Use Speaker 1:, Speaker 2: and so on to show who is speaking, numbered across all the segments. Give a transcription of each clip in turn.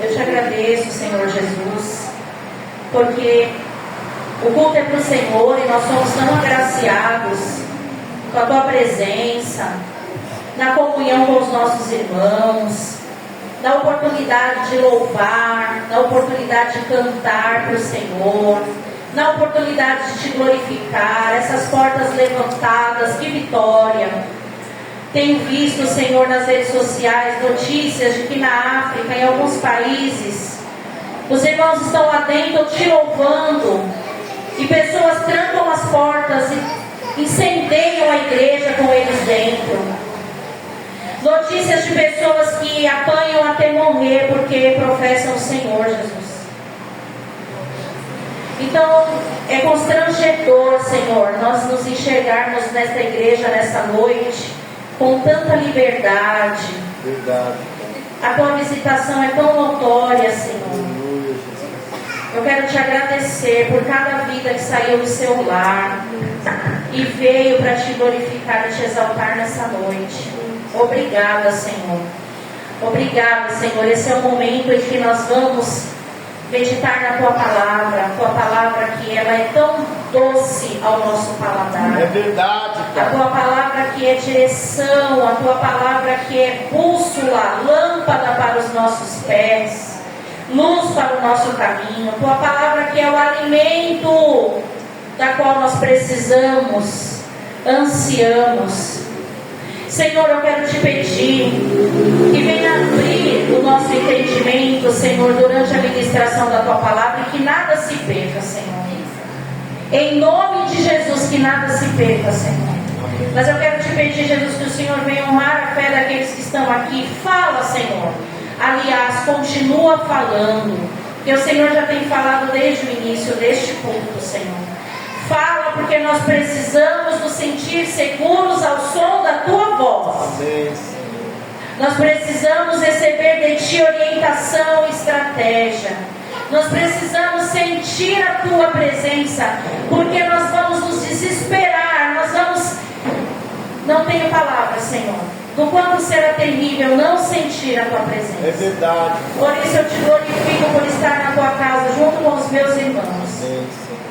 Speaker 1: Eu te agradeço, Senhor Jesus, porque o culto é para o Senhor e nós somos tão agraciados com a Tua presença, na comunhão com os nossos irmãos, na oportunidade de louvar, na oportunidade de cantar para o Senhor, na oportunidade de Te glorificar, essas portas levantadas, que vitória! Tenho visto, Senhor, nas redes sociais notícias de que na África, em alguns países, os irmãos estão lá dentro Te louvando e pessoas trancam as portas e incendeiam a igreja com eles dentro. Notícias de pessoas que apanham até morrer porque professam o Senhor Jesus. Então, é constrangedor, Senhor, nós nos enxergarmos nesta igreja, nessa noite, com tanta liberdade.
Speaker 2: Verdade.
Speaker 1: A Tua visitação é tão notória, Senhor. Eu quero Te agradecer por cada vida que saiu do seu lar e veio para Te glorificar e Te exaltar nessa noite. Obrigada, Senhor. Obrigada, Senhor. Esse é o momento em que nós vamos meditar na Tua palavra. A Tua palavra que ela é tão doce ao nosso paladar.
Speaker 2: É verdade, cara.
Speaker 1: A Tua palavra que é direção. A Tua palavra que é bússola, lâmpada para os nossos pés, luz para o nosso caminho. A Tua palavra que é o alimento da qual nós precisamos, ansiamos. Senhor, eu quero Te pedir que venha abrir o nosso entendimento, Senhor, durante a ministração da Tua palavra e que nada se perca, Senhor. Em nome de Jesus, que nada se perca, Senhor. Mas eu quero Te pedir, Jesus, que o Senhor venha honrar a fé daqueles que estão aqui. Fala, Senhor. Aliás, continua falando, porque o Senhor já tem falado desde o início deste culto, Senhor. Fala, porque nós precisamos nos sentir seguros ao som da Tua voz.
Speaker 2: Amém.
Speaker 1: Nós precisamos receber de Ti orientação e estratégia. Nós precisamos sentir a Tua presença, porque nós vamos nos desesperar. Nós vamos... Não tenho palavras, Senhor, do quanto será terrível não sentir a Tua presença.
Speaker 2: É verdade.
Speaker 1: Por isso eu Te glorifico por estar na Tua casa junto com os meus irmãos.
Speaker 2: Amém.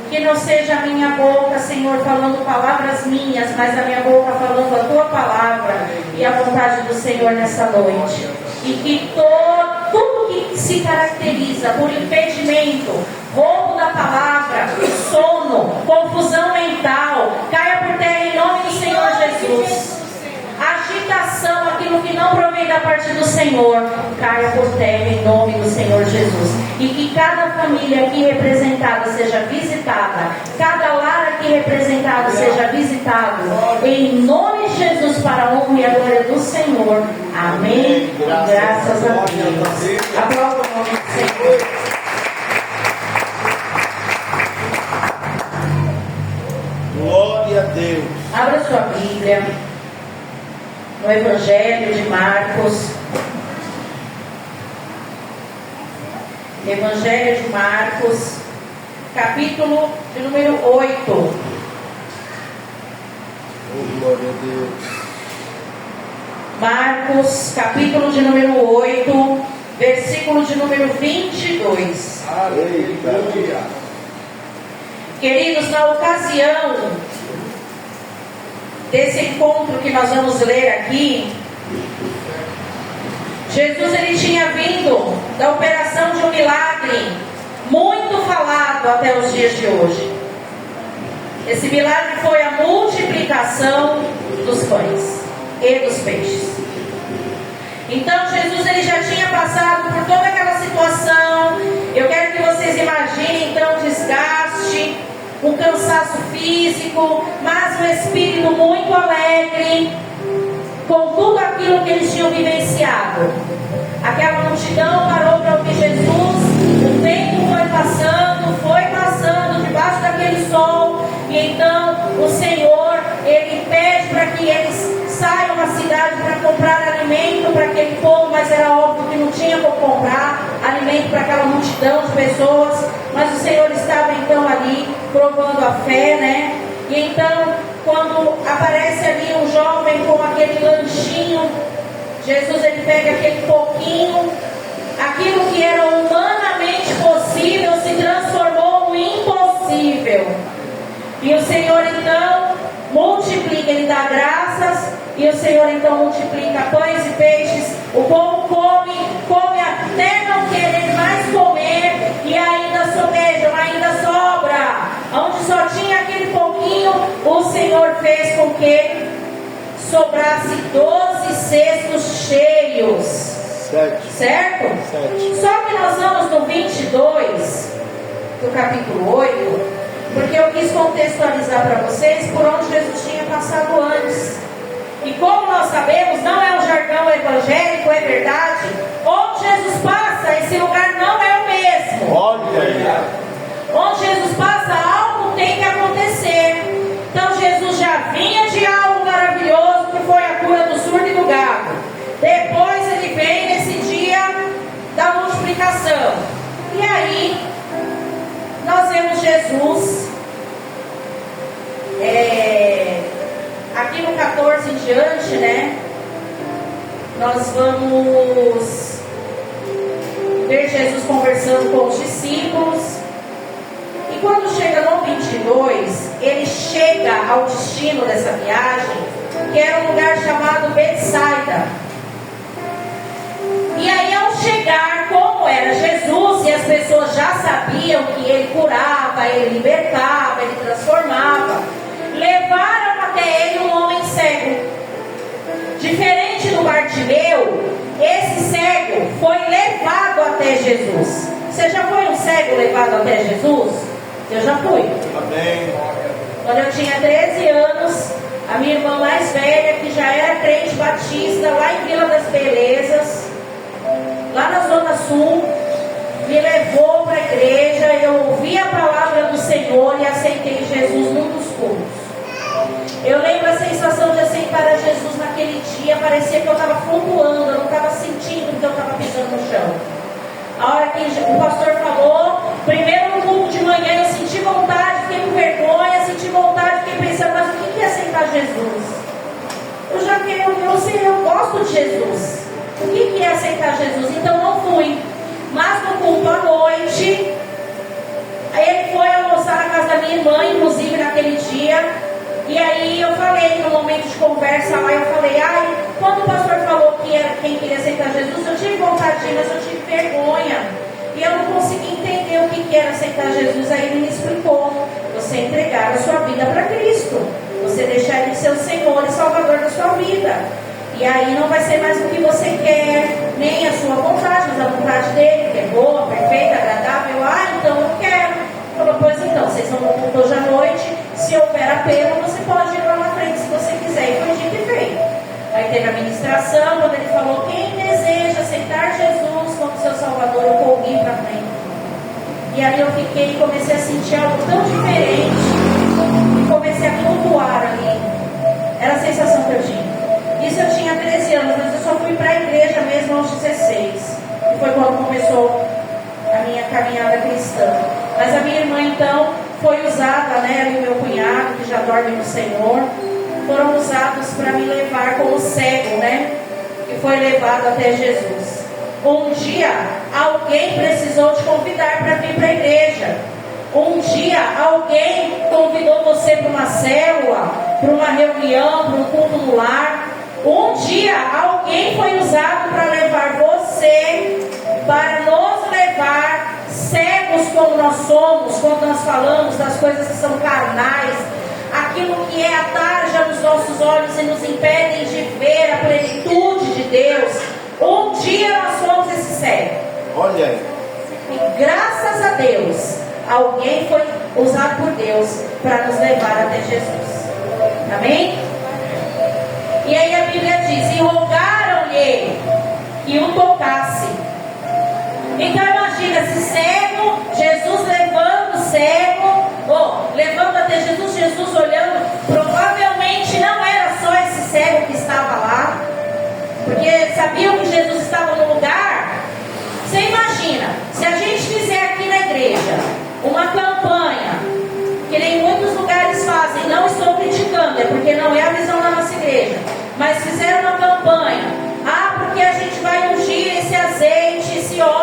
Speaker 1: Que não seja a minha boca, Senhor, falando palavras minhas, mas a minha boca falando a Tua palavra e a vontade do Senhor nessa noite. E que tudo que se caracteriza por impedimento, roubo da palavra, sono, confusão mental, caia por terra em nome do Senhor Jesus. Agitação, aquilo que não provém da parte do Senhor, caia por terra em nome do Senhor Jesus. E que cada família aqui representada seja visitada, cada lar aqui representado seja visitado, em nome de Jesus, para a honra e a glória do Senhor. Amém. Graças a Deus. Aplauda o nome do Senhor.
Speaker 2: Glória a Deus.
Speaker 1: Abra sua Bíblia no Evangelho de Marcos. Evangelho de Marcos, capítulo de número 8.
Speaker 2: Oh, glória a Deus.
Speaker 1: Marcos, capítulo de número 8, versículo de número 22.
Speaker 2: Aleluia.
Speaker 1: Queridos, na ocasião desse encontro que nós vamos ler aqui, Jesus ele tinha vindo da operação de um milagre muito falado até os dias de hoje. Esse milagre foi a multiplicação dos pães e dos peixes. Então Jesus ele já tinha passado por toda aquela situação. Eu quero que vocês imaginem então o desgaste, o cansaço físico, mas o espírito muito alegre com tudo aquilo que eles tinham vivenciado. Aquela multidão parou para ouvir Jesus. O tempo foi passando debaixo daquele sol. E então o Senhor ele pede para que eles saiam da cidade para comprar alimento para aquele povo, mas era óbvio que não tinha como comprar alimento para aquela multidão de pessoas. Mas o Senhor estava então ali provando a fé, né? E então, quando aparece ali um jovem com aquele lanchinho, Jesus ele pega aquele pouquinho aquilo que era humanamente possível se transformou no impossível. E o Senhor então multiplica, Ele dá graças, e o Senhor então multiplica pães e peixes. O povo come até não querer mais comer, e ainda sobejam, ainda sobra. Onde só tinha aquele pouquinho, o Senhor fez com que sobrasse 12 cestos cheios.
Speaker 2: 7.
Speaker 1: Certo?
Speaker 2: 7.
Speaker 1: Só que nós vamos no 22 do capítulo 8, porque eu quis contextualizar para vocês por onde Jesus tinha passado antes. E como nós sabemos, não é um jargão evangélico, é verdade. Onde Jesus passa, esse lugar não é o mesmo.
Speaker 2: Olha aí.
Speaker 1: Onde Jesus passa, algo tem que acontecer. Então Jesus já vinha de algo maravilhoso, que foi a cura do surdo e do gago. Depois ele vem nesse dia da multiplicação. E aí nós vemos Jesus aqui no 14 em diante, né? Nós vamos ver Jesus conversando com os discípulos. E quando chega no 22, ele chega ao destino dessa viagem, que era um lugar chamado Betsaida. E aí, ao chegar, como era Jesus, e as pessoas já sabiam que ele curava, ele libertava, ele transformava, levaram até ele um homem cego. Diferente do Bartimeu, esse cego foi levado até Jesus. Você já foi um cego levado até Jesus? Eu já fui.
Speaker 2: Amém.
Speaker 1: Quando eu tinha 13 anos, a minha irmã mais velha, que já era crente batista, lá em Vila das Belezas, lá na Zona Sul, me levou para a igreja. Eu ouvi a palavra do Senhor e aceitei Jesus num dos cultos. Eu lembro a sensação de aceitar a Jesus naquele dia. Parecia que eu estava flutuando, eu não estava sentindo que eu estava pisando no chão. A hora que o pastor falou, primeiro no culto de manhã, eu senti vontade, fiquei com vergonha, senti vontade, fiquei pensando, mas o que é aceitar Jesus? Eu gosto de Jesus. O que é aceitar Jesus? Então não fui. Mas no culto à noite, ele foi almoçar na casa da minha irmã, inclusive naquele dia. E aí eu falei, no momento de conversa lá, eu falei, quando o pastor falou que era quem queria aceitar Jesus, eu tive vontade de ir, mas eu tive vergonha. E eu não consegui entender o que era aceitar Jesus. Aí ele me explicou: você entregar a sua vida para Cristo, você deixar Ele ser o Senhor e Salvador da sua vida. E aí não vai ser mais o que você quer, nem a sua vontade, mas a vontade dele, que é boa, perfeita, agradável. Então eu quero. Falou: pois então, vocês vão no culto hoje à noite. Se houver apelo, você pode ir lá na frente se você quiser. E foi dito e feito. Aí teve a ministração, quando ele falou: quem deseja aceitar Jesus como seu Salvador, eu corri para frente. E aí eu fiquei e comecei a sentir algo tão diferente. E comecei a flutuar ali. Era a sensação que eu tinha. Isso eu tinha 13 anos, mas eu só fui para a igreja mesmo aos 16. E foi quando começou a minha caminhada cristã. Mas a minha irmã então foi usada, né, e o meu cunhado, que já dorme no Senhor, foram usados para me levar como cego, né, que foi levado até Jesus. Um dia alguém precisou te convidar para vir para a igreja. Um dia alguém convidou você para uma célula, para uma reunião, para um culto no lar. Um dia alguém foi usado para levar você, para nos levar, cegos como nós somos, quando nós falamos das coisas que são carnais, aquilo que é a tarja nos nossos olhos e nos impedem de ver a plenitude de Deus. Um dia nós fomos esse cego.
Speaker 2: Olha aí.
Speaker 1: E graças a Deus, alguém foi usado por Deus para nos levar até Jesus. Amém? E aí a Bíblia diz: e rogaram-lhe que o tocasse. Então imagina, esse cego, Jesus levando o cego, levando até Jesus, Jesus olhando. Provavelmente não era só esse cego que estava lá, porque sabiam que Jesus estava no lugar. Você imagina, se a gente fizer aqui na igreja uma campanha, que nem muitos lugares fazem, não estou criticando, é porque não é a visão da nossa igreja, mas fizeram uma campanha: porque a gente vai ungir esse azeite, esse óleo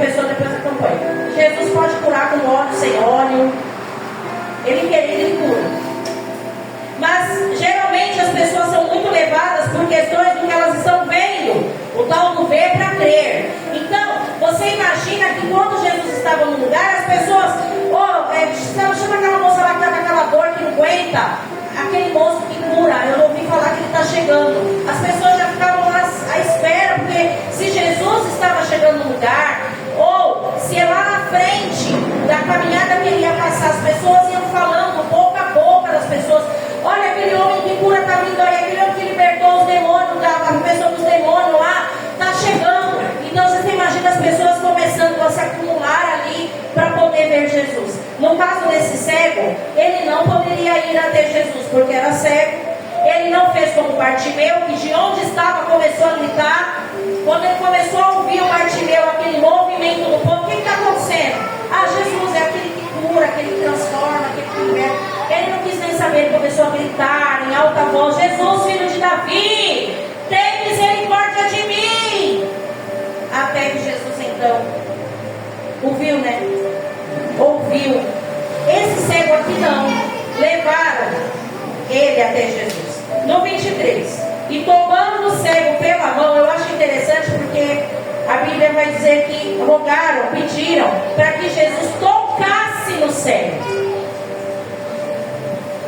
Speaker 1: pessoa depois acompanha. Jesus pode curar com óleo, sem óleo. Ele cura. Mas geralmente as pessoas são muito levadas por questões do que elas estão vendo. O tal do ver para crer. Então, você imagina que quando Jesus estava no lugar, as pessoas, chama aquela moça lá que está com aquela dor que não aguenta, aquele moço que cura, eu ouvi falar que ele está chegando. As pessoas já ficavam lá à espera, porque se Jesus estava chegando no lugar, ou se lá na frente da caminhada que ele ia passar, as pessoas iam falando boca a boca das pessoas: olha, aquele homem que cura está vindo aí, aquele homem que libertou os demônios, a pessoa dos demônios lá, está chegando. Então você imagina as pessoas começando a se acumular ali para poder ver Jesus. No caso desse cego, ele não poderia ir até Jesus porque era cego. Ele não fez como Bartimeu, que de onde estava começou a gritar. Quando ele começou a ouvir o Bartimeu, aquele movimento do povo, o que está acontecendo? Ah, Jesus é aquele que cura, aquele que transforma, aquele que liberta. Ele não quis nem saber, ele começou a gritar em alta voz: Jesus, filho de Davi, tem misericórdia de mim. Até que Jesus então ouviu, né? Ouviu. Esse cego aqui não. Levaram ele até Jesus. No 23. E tomando o cego pela mão, eu acho interessante porque a Bíblia vai dizer que rogaram, pediram para que Jesus tocasse no cego.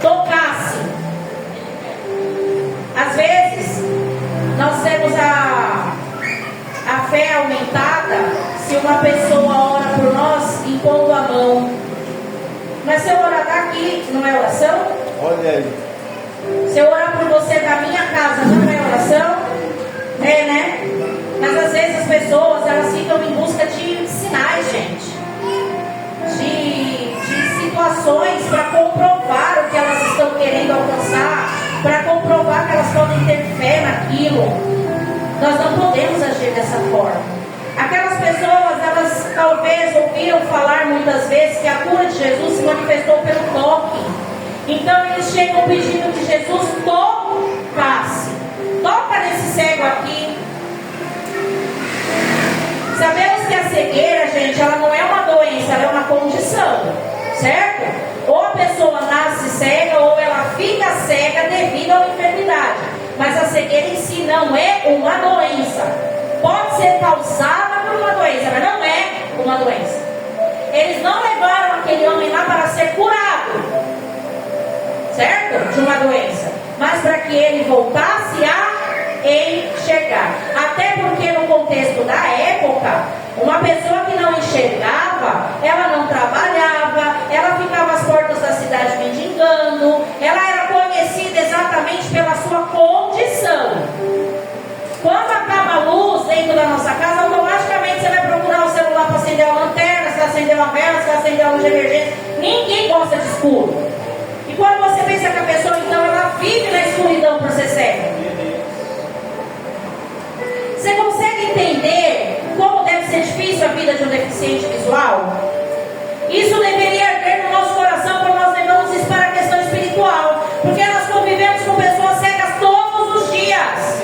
Speaker 1: Tocasse. Às vezes, nós temos a fé aumentada se uma pessoa ora por nós impondo a mão. Mas se eu orar daqui, não é oração?
Speaker 2: Olha aí.
Speaker 1: Se eu orar por você da minha casa, não é oração? É, né? Mas às vezes as pessoas, elas ficam em busca de sinais, gente. De situações para comprovar o que elas estão querendo alcançar, para comprovar que elas podem ter fé naquilo. Nós não podemos agir dessa forma. Aquelas pessoas, elas talvez ouviram falar muitas vezes que a cura de Jesus se manifestou pelo toque. Então eles chegam pedindo que Jesus tocasse. Toca nesse cego aqui. Sabemos que a cegueira, gente, ela não é uma doença, ela é uma condição, certo? Ou a pessoa nasce cega ou ela fica cega devido a uma enfermidade. Mas a cegueira em si não é uma doença. Pode ser causada por uma doença, mas não é uma doença. Eles não levaram aquele homem lá para ser curado, certo? De uma doença, mas para que ele voltasse a enxergar. Até porque no contexto da época, uma pessoa que não enxergava, ela não trabalhava, ela ficava às portas da cidade mendigando, ela era conhecida exatamente pela sua condição. Quando acaba a luz dentro da nossa casa, automaticamente você vai procurar o celular para acender a lanterna, se acender uma vela, se acender a luz de emergência. Ninguém gosta de escuro. E quando você pensa que a pessoa, então, ela vive na escuridão por ser cega. Você consegue entender como deve ser difícil a vida de um deficiente visual? Isso deveria arder no nosso coração quando nós levamos isso para a questão espiritual. Porque nós convivemos com pessoas cegas todos os dias.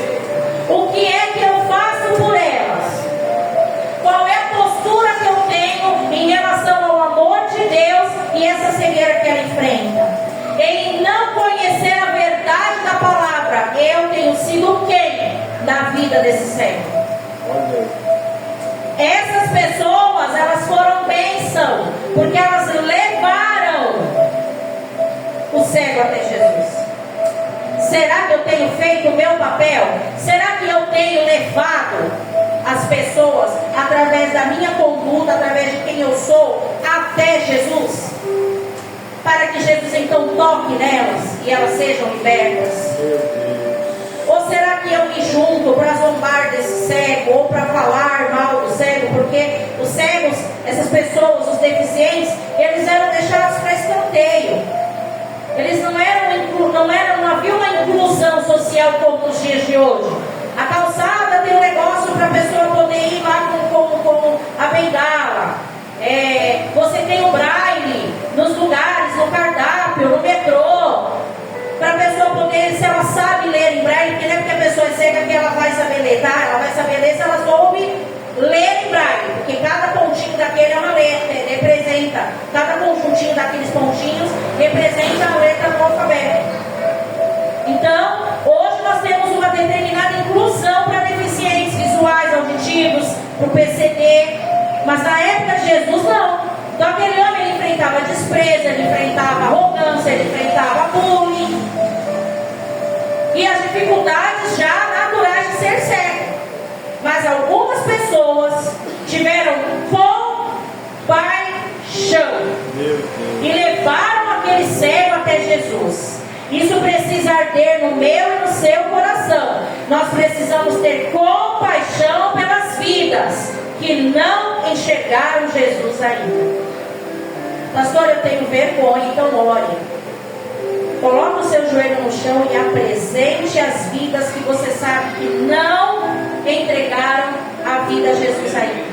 Speaker 1: O que é que eu faço por elas? Qual é a postura que eu tenho em relação ao amor de Deus e essa cegueira que ela enfrenta? Em não conhecer a verdade da palavra, eu tenho sido quem na vida desse cego? Essas pessoas, elas foram bênção, porque elas levaram o cego até Jesus. Será que eu tenho feito o meu papel? Será que eu tenho levado as pessoas, através da minha conduta, através de quem eu sou, até Jesus? Para que Jesus então toque nelas e elas sejam libertas? Ou será que eu me junto para zombar desse cego, ou para falar mal do cego? Porque os cegos, essas pessoas, os deficientes, eles eram deixados para escanteio. Eles não havia uma inclusão social como nos dias de hoje. A calçada tem um negócio para a pessoa poder ir lá com a bengala. Você tem o braille nos lugares, no cardápio, no metrô, para a pessoa poder, se ela sabe ler em braille, porque não é porque a pessoa é cega que ela vai saber ler, tá? Ela vai saber ler se ela soube ler em braille, porque cada Cada conjuntinho daqueles pontinhos representa a letra do alfabeto. Então, hoje nós temos uma determinada inclusão para deficientes visuais, auditivos, para o PCD. Mas na época de Jesus, não. Então, aquele homem ele enfrentava desprezo, ele enfrentava arrogância, ele enfrentava bullying. E as dificuldades já naturais de ser cego. Mas algumas pessoas tiveram compaixão e levaram aquele cego até Jesus. Isso precisa arder no meu e no seu coração. Nós precisamos ter compaixão pelas vidas que não enxergaram Jesus ainda. Pastor, eu tenho vergonha, então ore. Coloque o seu joelho no chão e apresente as vidas que você sabe que não entregaram a vida a Jesus ainda.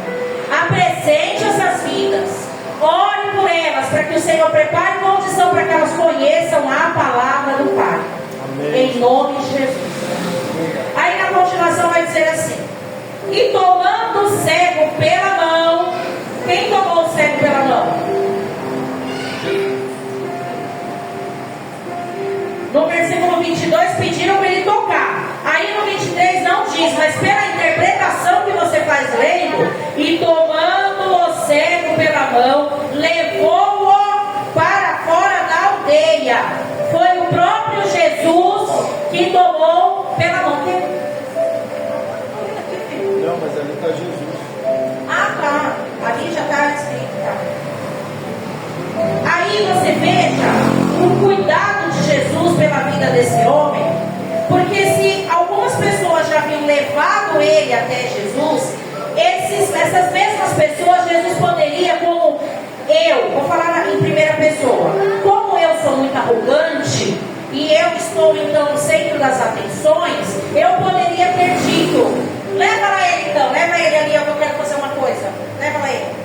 Speaker 1: Apresente essas vidas. Ore por elas, para que o Senhor prepare condição para que elas conheçam a palavra do Pai. Amém. Em nome de Jesus. Aí na continuação vai dizer assim: e tomando o cego pela mão. Quem tomou o cego pela mão? No versículo 22 pediram para ele tocar. Aí no 23 não diz, mas pela interpretação que você faz lendo, e tomando o cego pela mão, levou-o para fora da aldeia. Foi o próprio Jesus que tomou pela mão.
Speaker 2: Não, mas ali está Jesus.
Speaker 1: Ah, tá. Ali já está escrito. Tá. Aí você veja o cuidado de Jesus pela vida desse homem, porque se algumas pessoas já haviam levado ele até Jesus, essas mesmas pessoas Jesus poderia, como eu, vou falar em primeira pessoa, como eu sou muito arrogante e eu estou então no centro das atenções, eu poderia ter dito: leva lá ele então, leva ele ali, eu quero fazer uma coisa, leva lá ele.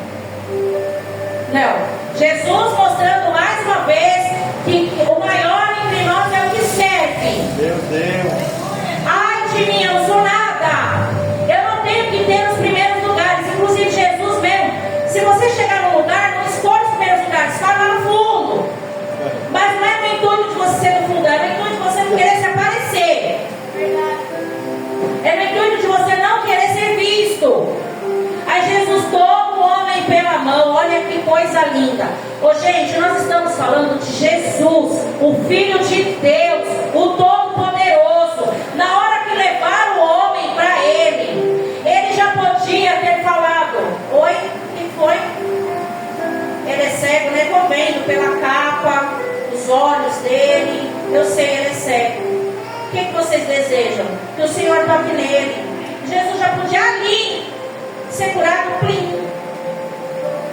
Speaker 1: Não, Jesus mostrando mais uma vez que o maior entre nós é o que serve.
Speaker 2: Meu Deus.
Speaker 1: Ai de mim, eu não sou nada. Eu não tenho que ter os primeiros lugares. Inclusive Jesus mesmo. Se você chegar num lugar, não escolha os primeiros lugares, vai lá no fundo. Mas não é no intuito de você ser no fundo, é no intuito de você não querer se aparecer. É no intuito de você não querer ser visto. Aí Jesus toma o homem pela mão. Olha que coisa linda. Ô gente, nós estamos falando de Jesus, o Filho de Deus, o Todo-Poderoso. Na hora que levaram o homem para ele já podia ter falado: oi, quem foi? Ele é cego, né? Estou vendo pela capa, os olhos dele, eu sei, ele é cego. O que vocês desejam? Que o Senhor toque nele. Jesus já podia ali ser curado, plim.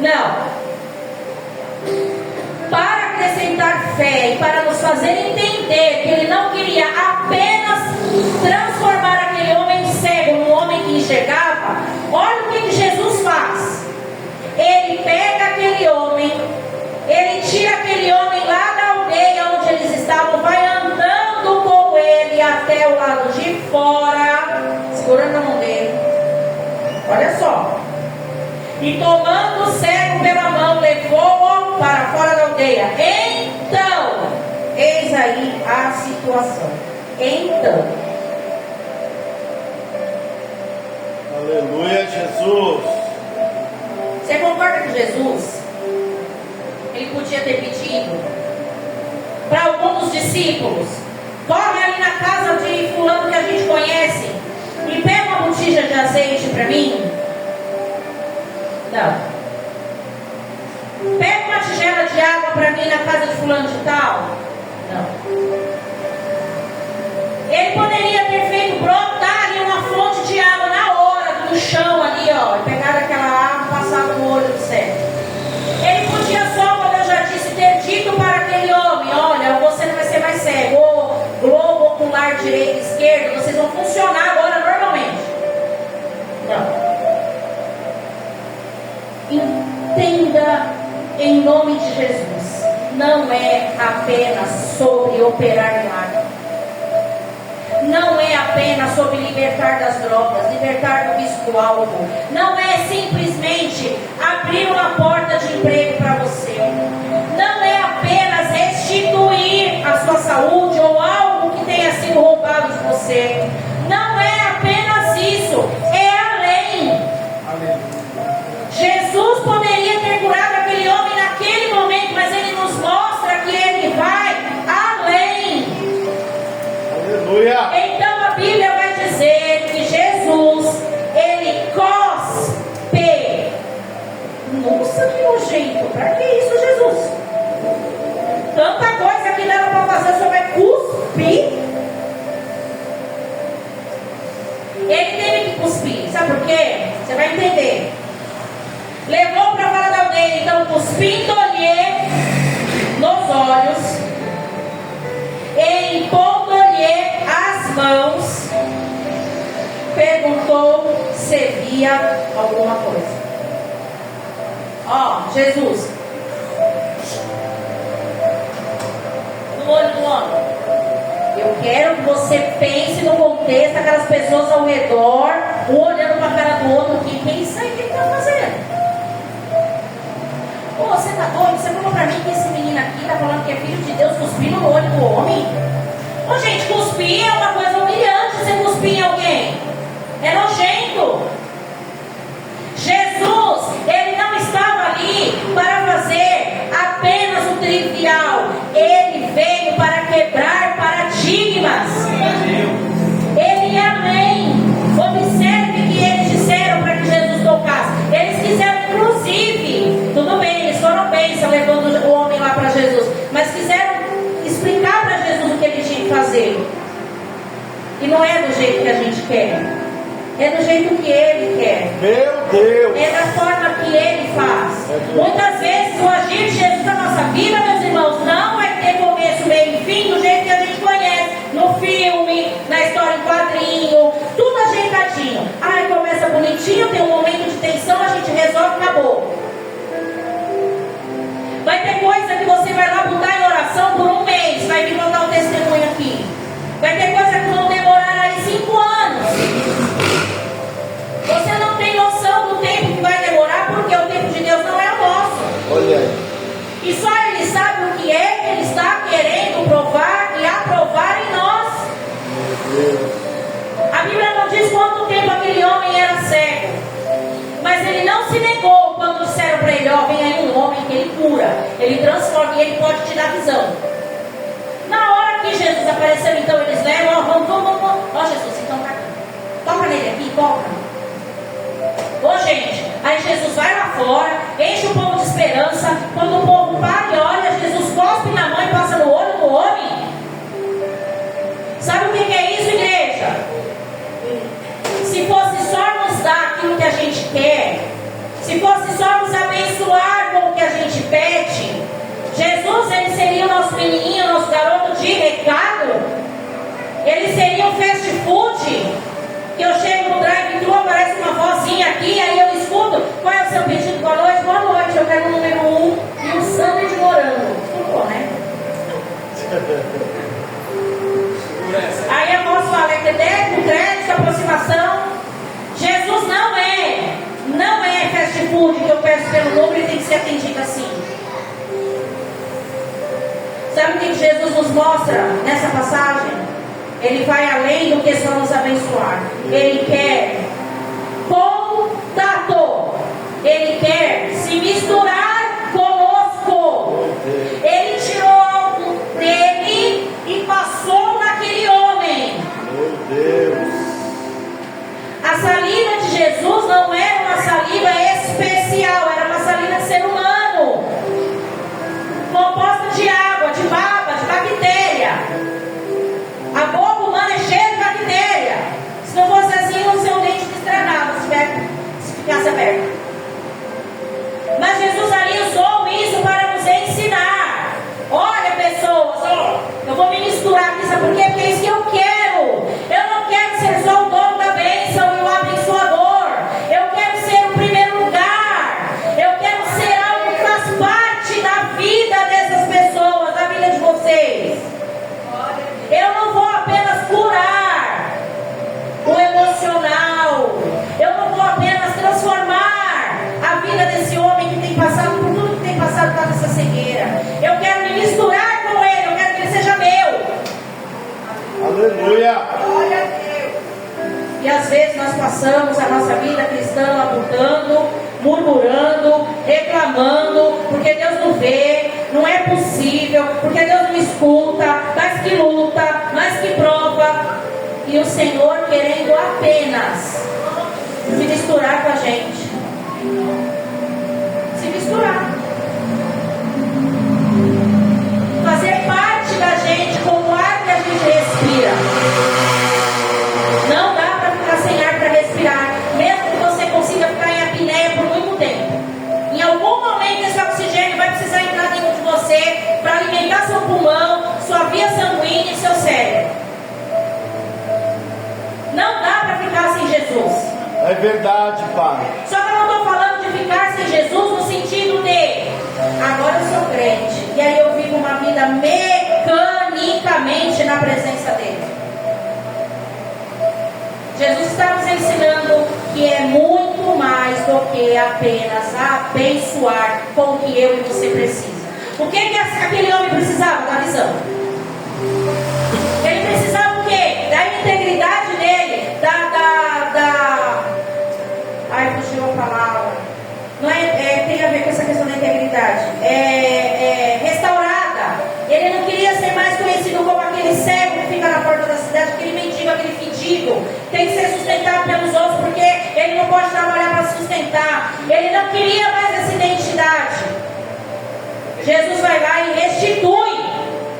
Speaker 1: Não. Para acrescentar fé e para nos fazer entender que ele não queria apenas transformar aquele homem cego num homem que enxergava, olha o que Jesus faz. Ele pega aquele homem, ele tira aquele homem lá da aldeia onde eles estavam, vai andando com ele até o lado de fora, segurando a mão dele. Olha só. E tomando o cego pela mão, levou-o para fora da aldeia. Então, eis aí a situação. Então.
Speaker 2: Aleluia, Jesus.
Speaker 1: Você concorda que Jesus, ele podia ter pedido para algum dos discípulos: corre ali na casa de fulano que a gente conhece e pega uma botija de azeite para mim? Não. Pega uma tigela de água para mim na casa de fulano de tal? Não. Ele poderia ter feito brotar ali uma fonte de água na hora, no chão ali, ó, e pegar aquela água e passar no olho do cego. Ele podia só, como eu já disse, ter dito para aquele homem: olha, você não vai ser mais cego, o globo ocular direito e esquerdo, vocês vão funcionar agora normalmente. Não. Entenda em nome de Jesus, não é apenas sobre operar milagre, não é apenas apenas sobre libertar das drogas, libertar do vício do álcool. Não é simplesmente abrir uma porta de emprego para você. Não é apenas restituir a sua saúde ou algo que tenha sido roubado de você. Não é apenas isso, é além. Jesus poderia ter curado aquele homem naquele momento, mas ele nos mostra que ele vai além.
Speaker 2: Aleluia.
Speaker 1: Então a Bíblia vai dizer que Jesus, ele cospe. Nossa, que nojento. Para que isso, Jesus? Tanta coisa que não era para fazer, o senhor vai cuspir? Ele teve que cuspir. Sabe por quê? Você vai entender. Levou para fora da aldeia, então cuspindo-lhe nos olhos, e impondo-lhe as mãos, perguntou se via alguma coisa. Ó, Jesus, no olho do homem. Eu quero que você pense no contexto, aquelas pessoas ao redor, um olhando para a cara do outro, que pensa aí o que ele está fazendo. Pô, você tá doido? Você falou pra mim que esse menino aqui tá falando que é filho de Deus, cuspindo no olho do homem? Ô gente, cuspir é uma coisa humilhante. Você cuspir em alguém é nojento. Jesus, ele não estava ali para fazer apenas o trivial. Ele veio para quebrar paradigmas. Ele é além. Observe que eles disseram para que Jesus tocasse. Eles quiseram, inclusive, tudo bem, eles foram bênçãos levando o homem lá para Jesus, mas quiseram explicar para Jesus o que ele tinha que fazer. E não é do jeito que a gente quer, é do jeito que ele quer.
Speaker 2: Meu Deus!
Speaker 1: É da forma que ele faz. Muitas vezes o agir de Jesus na nossa vida, meus irmãos, não vai ter começo, meio e fim do jeito que a gente conhece, no filme, na história em quadrinho, tudo ajeitadinho. Aí começa bonitinho, tem um momento de tensão, a gente resolve, acabou. Vai ter coisa que você vai lá botar em oração por um mês, vai vir contar um testemunho aqui. Vai ter coisa que vão demorar aí 5 anos. Você não tem noção do tempo que vai demorar, porque o tempo de Deus não é o nosso.
Speaker 2: Olha aí.
Speaker 1: E só Ele sabe o que é que Ele está querendo provar e aprovar em nós.
Speaker 2: Meu Deus.
Speaker 1: A Bíblia não diz quanto tempo aquele homem era cego, mas ele não se negou quando disseram para ele: ó, vem aí um homem que ele cura, ele transforma e ele pode te dar visão. Na hora que Jesus apareceu, então eles levam: ó, vamos. Ó, Jesus, então tá aqui. Toca nele aqui, toca. Ô, gente, aí Jesus vai lá fora, enche o povo de esperança. Quando o povo para e olha, Jesus cospe na mão e passa no olho do homem. Sabe o que é isso, igreja? Se fosse só nos dar aquilo que a gente quer, se fosse só nos abençoar com o que a gente pede, Jesus, ele seria o nosso menininho, nosso garoto de recado. Ele seria um fast food, que eu chego no drive-thru, aparece uma vozinha aqui, aí eu escuto: qual é o seu pedido? Boa noite, boa noite, eu quero o número 1 e um sanduíche de morango. Ficou, né? Aí a moça fala: é débito, crédito, aproximação. Jesus não é fast food que eu peço pelo número e tem que ser atendido assim. Sabe o que Jesus nos mostra nessa passagem? Ele vai além do que só nos abençoar. Ele quer contato. Ele quer se misturar conosco. Ele tirou algo dele e passou naquele homem.
Speaker 2: Meu Deus.
Speaker 1: A saliva de Jesus não era uma saliva especial, era uma saliva de ser humano, composta de água, de baba, de bactéria. A boca humana é cheia de bactéria. Se não fosse assim, o seu dente estragava se ficasse aberto. Mas Jesus ali usou isso para nos ensinar. Olha, pessoas, ó, eu vou me misturar aqui, sabe por quê? Porque é isso que eu quero. Eu não quero ser só o dono da bênção e o abençoador. Eu quero
Speaker 2: Aleluia.
Speaker 1: Glória a Deus. E às vezes nós passamos a nossa vida cristã labutando, murmurando, reclamando, porque Deus não vê, não é possível, porque Deus não escuta, mas que luta, mas que prova. E o Senhor querendo apenas se misturar com a gente. Se misturar. Fazer parte da gente como o ar que a gente respira. Não dá para ficar sem ar para respirar, mesmo que você consiga ficar em apneia por muito tempo. Em algum momento esse oxigênio vai precisar entrar dentro de você para alimentar seu pulmão, sua via sanguínea e seu cérebro. Não dá para ficar sem Jesus.
Speaker 2: É verdade, Pai.
Speaker 1: Só que eu não estou falando de ficar sem Jesus no sentido de agora eu sou crente e aí eu vivo uma vida mecanicamente na presença dele. Jesus está nos ensinando que é muito mais do que apenas abençoar com o que eu e você precisa. O que aquele homem precisava da visão? Ele precisava o quê? Da integridade dele, ai, fugiu a palavra. Não tem a ver com essa questão da integridade. Restaurada. Ele não queria ser mais conhecido como aquele cego que fica na porta da cidade, aquele mendigo, aquele fedido. Tem que ser sustentado pelos outros, porque ele não pode trabalhar para sustentar. Ele não queria mais essa identidade. Jesus vai lá e restitui.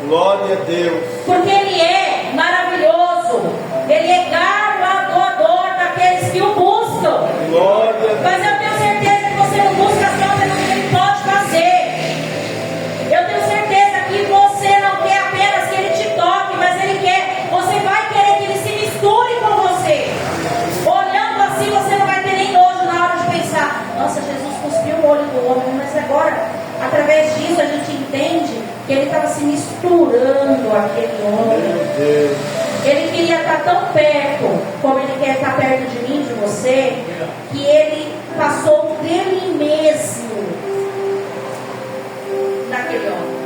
Speaker 2: Glória a Deus.
Speaker 1: Porque Ele é maravilhoso. Ele é galardoador daqueles que o buscam.
Speaker 2: Glória a Deus.
Speaker 1: Mas eu tenho certeza que você não busca só pelo que Ele pode fazer. Eu tenho certeza que você não quer apenas que Ele te toque, mas Ele quer. Você vai querer que Ele se misture com você. Olhando assim, você não vai ter nem nojo na hora de pensar: nossa, Jesus cuspiu o olho do homem, mas agora, através disso, a gente entende que Ele estava se misturando àquele homem.
Speaker 2: Meu Deus.
Speaker 1: Ele queria estar tão perto, como Ele quer estar perto de mim, de você, que Ele passou dele mesmo naquele homem.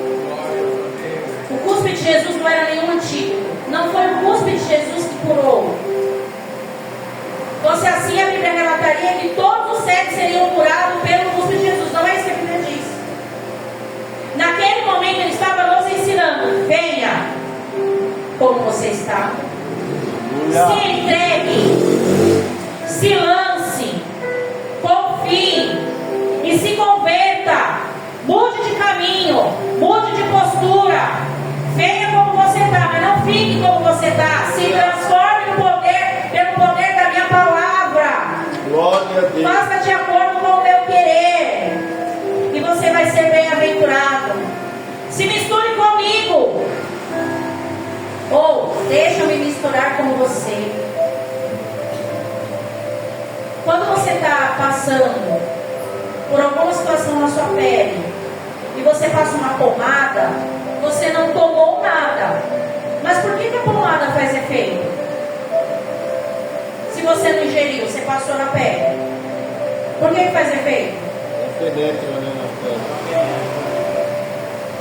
Speaker 1: O cuspe de Jesus não era nenhum antídoto. Não foi o cuspe de Jesus que curou. Fosse assim, a Bíblia relataria que todos os cegos seriam curados pelo cuspe de Jesus. Não é isso que a Bíblia diz. Naquele momento Ele estava nos ensinando: venha como você está, se entregue, se lance, confie e se converta. Mude de caminho, mude de postura, venha como você está, mas não fique como você está. Se transforme no poder, pelo poder da minha palavra.
Speaker 2: Glória a Deus.
Speaker 1: Faça de acordo com o meu querer e você vai ser bem-aventurado. Se misture comigo, ou deixa eu me misturar com você. Quando você está passando por alguma situação na sua pele e você passa uma pomada, você não tomou nada. Mas por que a pomada faz efeito? Se você não ingeriu, você passou na pele, por que faz efeito?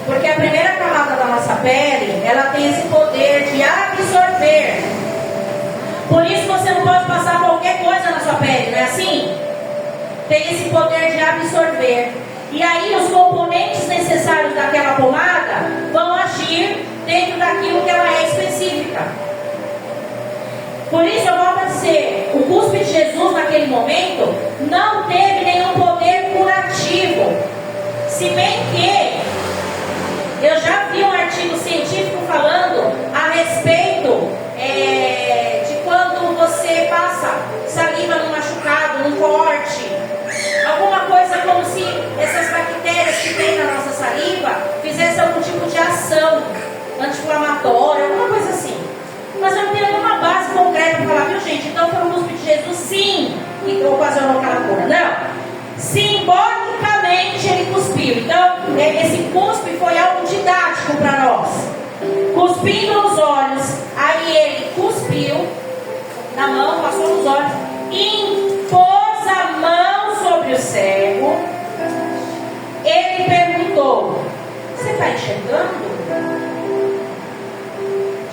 Speaker 1: Porque a primeira camada da nossa pele, ela tem esse poder de absorver. Por isso você não pode passar qualquer coisa na sua pele, não é assim? Tem esse poder de absorver. E aí os componentes necessários daquela pomada vão agir dentro daquilo que ela é específica. Por isso eu volto a dizer, o cuspe de Jesus naquele momento não teve nenhum poder curativo. Se bem que eu já vi um artigo científico falando a respeito de quando você passa saliva num machucado, num corte, alguma coisa como se essas bactérias que tem na nossa saliva fizessem algum tipo de ação anti-inflamatória, alguma coisa assim. Mas eu não tenho nenhuma base concreta para falar, viu gente? Então foi o cuspe de Jesus, sim, que ocasionou aquela cura. Não. Simbolicamente ele cuspiu. Então, esse cuspe foi algo didático para nós. Cuspindo nos olhos, aí ele cuspiu na mão, passou nos olhos, impôs a mão sobre o cego. Ele perguntou: você está enxergando?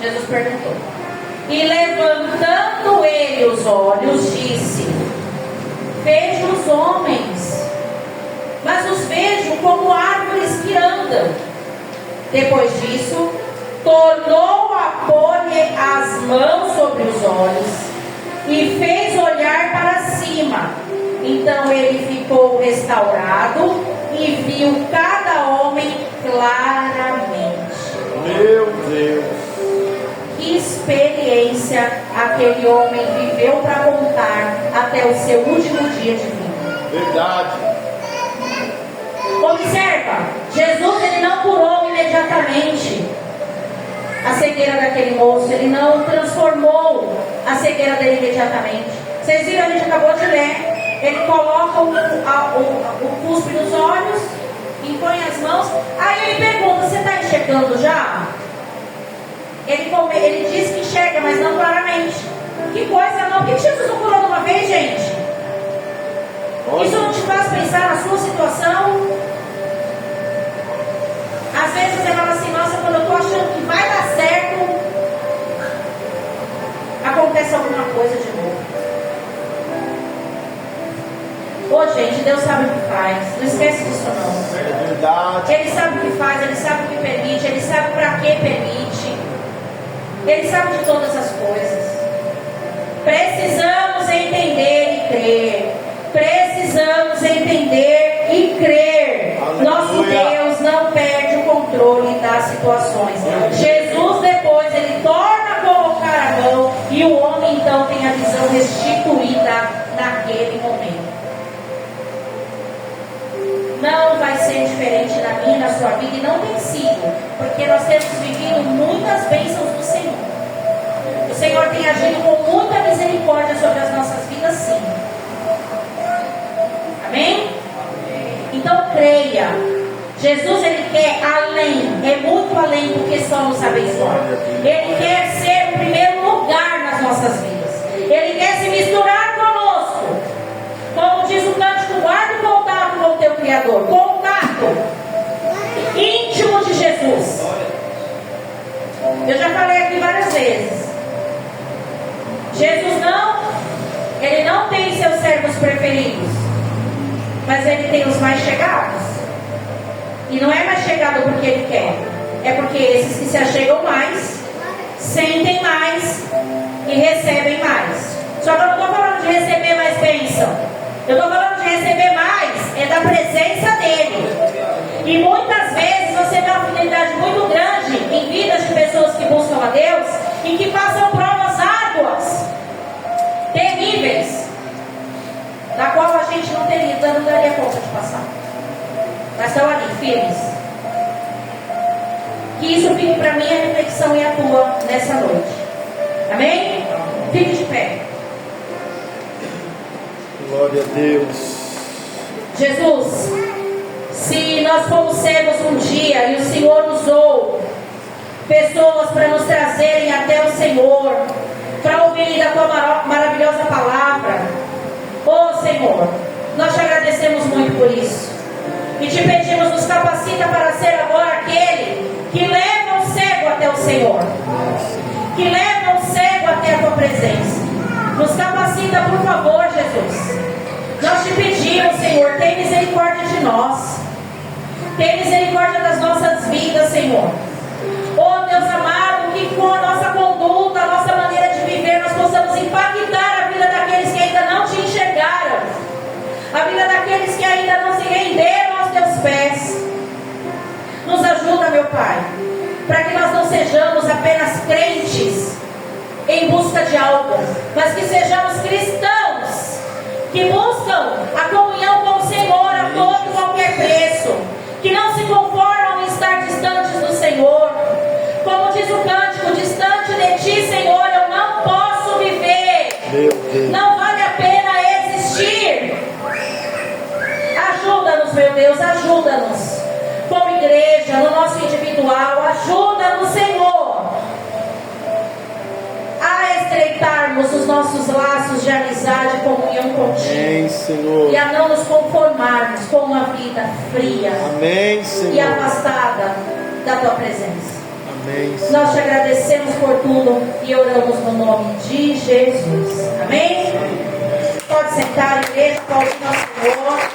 Speaker 1: Jesus perguntou. E levantando ele os olhos, disse: vejo os homens, mas os vejo como árvores que andam. Depois disso, tornou a pôr-lhe as mãos sobre os olhos e fez olhar para cima. Então ele ficou restaurado e viu cada homem claramente.
Speaker 2: Meu Deus.
Speaker 1: Que experiência aquele homem viveu para contar até o seu último dia de vida.
Speaker 2: Verdade.
Speaker 1: Observa, Jesus ele não curou imediatamente a cegueira daquele moço, ele não transformou a cegueira dele imediatamente. Vocês viram, a gente acabou de ler, ele coloca o cuspe nos olhos, impõe as mãos, aí ele pergunta: você está enxergando já? Ele diz que enxerga, mas não claramente. Que coisa, não? Por que Jesus não curou de uma vez, gente? Isso não te faz pensar na sua situação? Às vezes você fala assim: nossa, quando eu estou achando que vai dar certo, acontece alguma coisa de novo. Ô gente, Deus sabe o que faz. Não esquece disso não.
Speaker 2: É verdade.
Speaker 1: Ele sabe o que faz, Ele sabe o que permite, Ele sabe para que permite. Ele sabe de todas as coisas. Precisamos entender e crer. Precisamos entender e crer.
Speaker 2: Aleluia.
Speaker 1: Nosso Deus não perde o controle das situações. Jesus depois ele torna a colocar a mão e o homem então tem a visão restituída naquele momento. Não vai ser diferente na minha e na sua vida, e não tem sido, porque nós temos vivido muitas bênçãos do Senhor. O Senhor tem agido com muita misericórdia sobre as nossas vidas, sim. Amém? Então creia. Jesus ele quer além, é muito além do que só nos abençoar. Ele quer ser o primeiro lugar nas nossas vidas. Ele quer se misturar conosco. Como diz o cântico, guarda o contato com o teu Criador. Contato íntimo de Jesus. Eu já falei aqui várias vezes. Jesus ele não tem seus servos preferidos, mas ele tem os mais chegados. E não é mais chegado porque ele quer, é porque esses que se achegam mais, sentem mais e recebem mais. Só que eu não estou falando de receber mais bênção, eu estou falando de receber mais, é da presença dele. E muitas vezes você vê uma fidelidade muito grande em vidas de pessoas que buscam a Deus e que passam provas árduas, terríveis, da qual a gente não daria conta de passar. Mas estão ali, firmes. Que isso fique para mim a reflexão e a tua nessa noite. Amém? Fique de pé.
Speaker 2: Glória a Deus.
Speaker 1: Jesus, se nós fomos cegos um dia e o Senhor usou pessoas para nos trazerem até o Senhor, para ouvirem da tua maravilhosa palavra, oh Senhor, nós te agradecemos muito por isso. E te pedimos, nos capacita para ser agora aquele que leva o cego até o Senhor, que leva o cego até a tua presença. Nos capacita, por favor, Jesus. Nós te pedimos, Senhor, tem misericórdia de nós. Tem misericórdia das nossas vidas, Senhor. Oh Deus amado, que com a nossa conduta, a nossa maneira de viver, nós possamos impactar a vida daqueles que ainda não te enxergaram, a vida daqueles que ainda não se renderam aos teus pés. Nos ajuda, meu Pai, para que nós não sejamos apenas crentes em busca de algo, mas que sejamos cristãos que buscam a comunhão com o Senhor a todo e qualquer preço, que não se conformam em estar distantes do Senhor. Como diz o cântico, distante de ti, Senhor, eu não posso viver. Não vale a pena existir. Ajuda-nos, meu Deus, ajuda-nos. Como igreja, no nosso individual, ajuda-nos, Senhor, a estreitarmos os nossos laços de amizade e comunhão contigo.
Speaker 2: Amém, Senhor.
Speaker 1: E a não nos conformarmos com uma vida fria.
Speaker 2: Amém, Senhor.
Speaker 1: E afastada da tua presença.
Speaker 2: Amém. Senhor.
Speaker 1: Nós te agradecemos por tudo e oramos no nome de Jesus. Amém? Pode sentar, igreja, aplaudir ao Senhor.